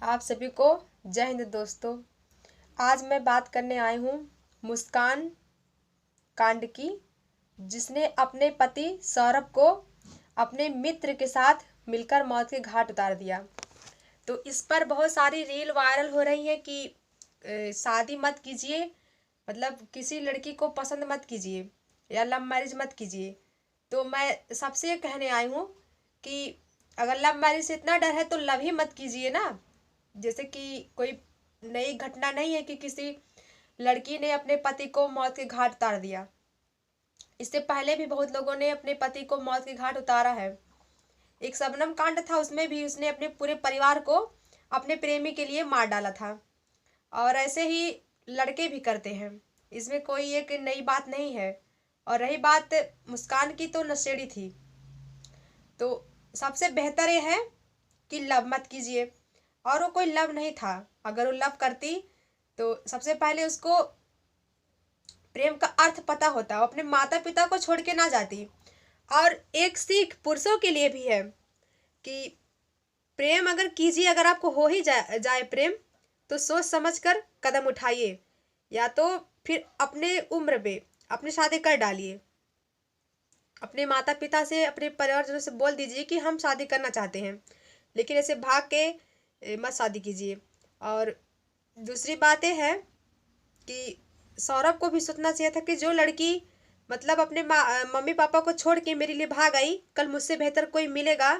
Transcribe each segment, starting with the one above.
आप सभी को जय हिंद दोस्तों। आज मैं बात करने आई हूँ मुस्कान कांड की, जिसने अपने पति सौरभ को अपने मित्र के साथ मिलकर मौत के घाट उतार दिया। तो इस पर बहुत सारी रील वायरल हो रही है कि शादी मत कीजिए, मतलब किसी लड़की को पसंद मत कीजिए या लव मैरिज मत कीजिए। तो मैं सबसे ये कहने आई हूँ कि अगर लव मैरिज से इतना डर है तो लव ही मत कीजिए ना। जैसे कि कोई नई घटना नहीं है कि किसी लड़की ने अपने पति को मौत के घाट उतार दिया। इससे पहले भी बहुत लोगों ने अपने पति को मौत के घाट उतारा है। एक शबनम कांड था, उसमें भी उसने अपने पूरे परिवार को अपने प्रेमी के लिए मार डाला था। और ऐसे ही लड़के भी करते हैं, इसमें कोई एक नई बात नहीं है। और रही बात मुस्कान की, तो नशेड़ी थी। तो सबसे बेहतर ये है कि लव मत कीजिए। और वो कोई लव नहीं था। अगर वो लव करती तो सबसे पहले उसको प्रेम का अर्थ पता होता, वो अपने माता पिता को छोड़ के ना जाती। और एक सीख पुरुषों के लिए भी है कि प्रेम अगर कीजिए, अगर आपको हो ही जाए प्रेम, तो सोच समझ कर कदम उठाइए, या तो फिर अपने उम्र पे अपनी शादी कर डालिए। अपने माता पिता से, अपने परिवारजनों से बोल दीजिए कि हम शादी करना चाहते हैं, लेकिन ऐसे भाग के मत शादी कीजिए। और दूसरी बात यह है कि सौरभ को भी सोचना चाहिए था कि जो लड़की मतलब अपने मम्मी पापा को छोड़ के मेरे लिए भाग आई, कल मुझसे बेहतर कोई मिलेगा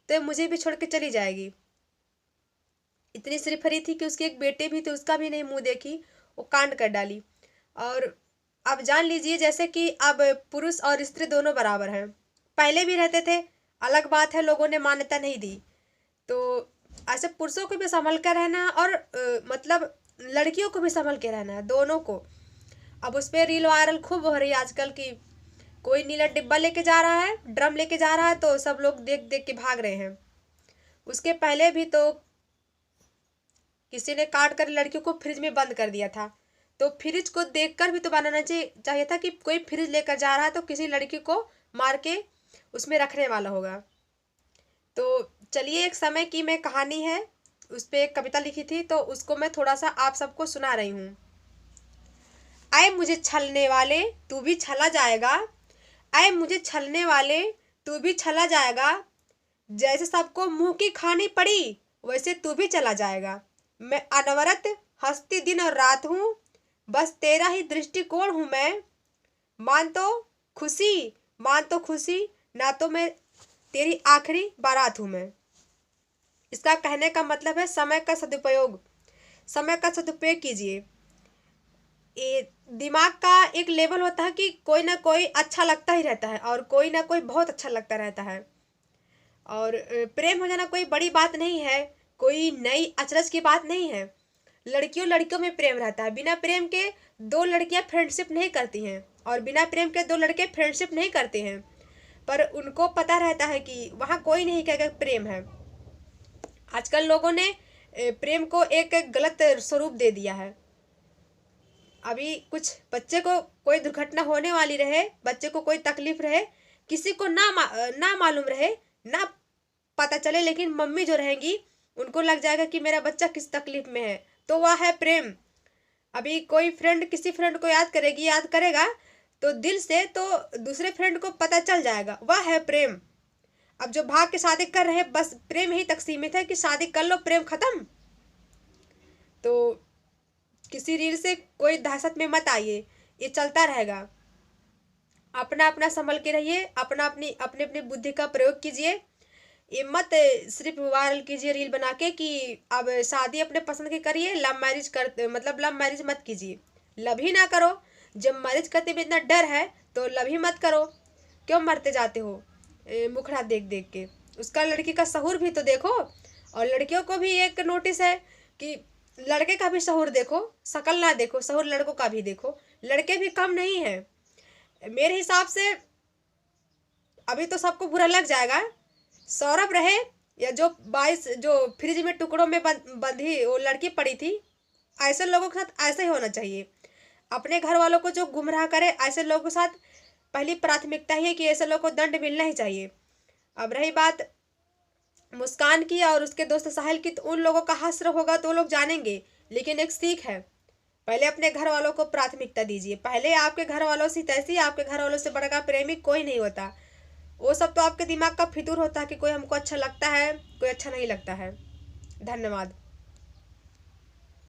तो मुझे भी छोड़ के चली जाएगी। इतनी सिरफरी थी कि उसके एक बेटे भी थे, उसका भी नहीं मुंह देखी, वो कांड कर डाली। और अब जान लीजिए जैसे कि अब पुरुष और स्त्री दोनों बराबर हैं। पहले भी रहते थे, अलग बात है लोगों ने मान्यता नहीं दी। तो ऐसे पुरुषों को भी संभल कर रहना और मतलब लड़कियों को भी संभल के रहना है, दोनों को। अब उस पर रील वायरल खूब हो रही है आजकल की, कोई नीला डिब्बा लेके जा रहा है, ड्रम लेके जा रहा है, तो सब लोग देख देख के भाग रहे हैं। उसके पहले भी तो किसी ने काट कर लड़कियों को फ्रिज में बंद कर दिया था। तो फ्रिज को देखकर भी तो बनाना चाहिए था कि कोई फ्रिज लेकर जा रहा है तो किसी लड़की को मार के उसमें रखने वाला होगा। तो चलिए, एक समय की मैं कहानी है, उस पर एक कविता लिखी थी, तो उसको मैं थोड़ा सा आप सबको सुना रही हूँ। आए मुझे छलने वाले तू भी छला जाएगा, आए मुझे छलने वाले तू भी छला जाएगा, जैसे सबको मुंह की खानी पड़ी वैसे तू भी चला जाएगा। मैं अनवरत हंसती दिन और रात हूँ, बस तेरा ही दृष्टिकोण हूँ मैं। मान तो खुशी, मान तो खुशी, ना तो मैं तेरी आखिरी बारात हूँ मैं। इसका कहने का मतलब है समय का सदुपयोग, समय का सदुपयोग कीजिए। ये दिमाग का एक लेवल होता है कि कोई ना कोई अच्छा लगता ही रहता है और कोई ना कोई बहुत अच्छा लगता रहता है। और प्रेम हो जाना कोई बड़ी बात नहीं है, कोई नई अचरज की बात नहीं है। लड़कियों लड़कियों में प्रेम रहता है। बिना प्रेम के दो लड़कियां फ्रेंडशिप नहीं करती हैं, और बिना प्रेम के दो लड़के फ्रेंडशिप नहीं करते हैं। पर उनको पता रहता है कि वहाँ कोई नहीं कहेगा प्रेम है। आजकल लोगों ने प्रेम को एक गलत स्वरूप दे दिया है। अभी कुछ बच्चे को कोई दुर्घटना होने वाली रहे, बच्चे को कोई तकलीफ रहे, किसी को ना मालूम रहे, ना पता चले, लेकिन मम्मी जो रहेंगी उनको लग जाएगा कि मेरा बच्चा किस तकलीफ में है, तो वह है प्रेम। अभी कोई फ्रेंड किसी फ्रेंड को याद करेगी, याद करेगा तो दिल से, तो दूसरे फ्रेंड को पता चल जाएगा, वह है प्रेम। अब जो भाग के शादी कर रहे हैं, बस प्रेम ही तक सीमित है कि शादी कर लो, प्रेम खत्म। तो किसी रील से कोई दहशत में मत आइए, ये चलता रहेगा। अपना अपना संभल के रहिए, अपना अपनी अपने अपनी बुद्धि का प्रयोग कीजिए। ये मत सिर्फ वायरल कीजिए रील बना के कि अब शादी अपने पसंद की करिए, लव मैरिज कर मतलब लव मैरिज मत कीजिए। लव ही ना करो। जब मैरिज करते में इतना डर है तो लव ही मत करो। क्यों मरते जाते हो मुखड़ा देख देख के? उसका लड़की का सहूर भी तो देखो। और लड़कियों को भी एक नोटिस है कि लड़के का भी सहूर देखो, शकल ना देखो, सहूर लड़कों का भी देखो। लड़के भी कम नहीं है मेरे हिसाब से। अभी तो सबको बुरा लग जाएगा, सौरभ रहे या जो 22 जो फ्रिज में टुकड़ों में बंधी वो लड़की पड़ी थी, ऐसे लोगों के साथ ऐसे ही होना चाहिए। अपने घर वालों को जो गुमराह करे, ऐसे लोगों के साथ पहली प्राथमिकता ही है कि ऐसे लोगों को दंड मिलना ही चाहिए। अब रही बात मुस्कान की और उसके दोस्त साहिल की, तो उन लोगों का हश्र होगा तो वो लोग जानेंगे। लेकिन एक सीख है, पहले अपने घर वालों को प्राथमिकता दीजिए। पहले आपके घर वालों से तैसी, आपके घर वालों से बड़ा प्रेमी कोई नहीं होता। वो सब तो आपके दिमाग का फितूर होता है कि कोई हमको अच्छा लगता है, कोई अच्छा नहीं लगता है। धन्यवाद।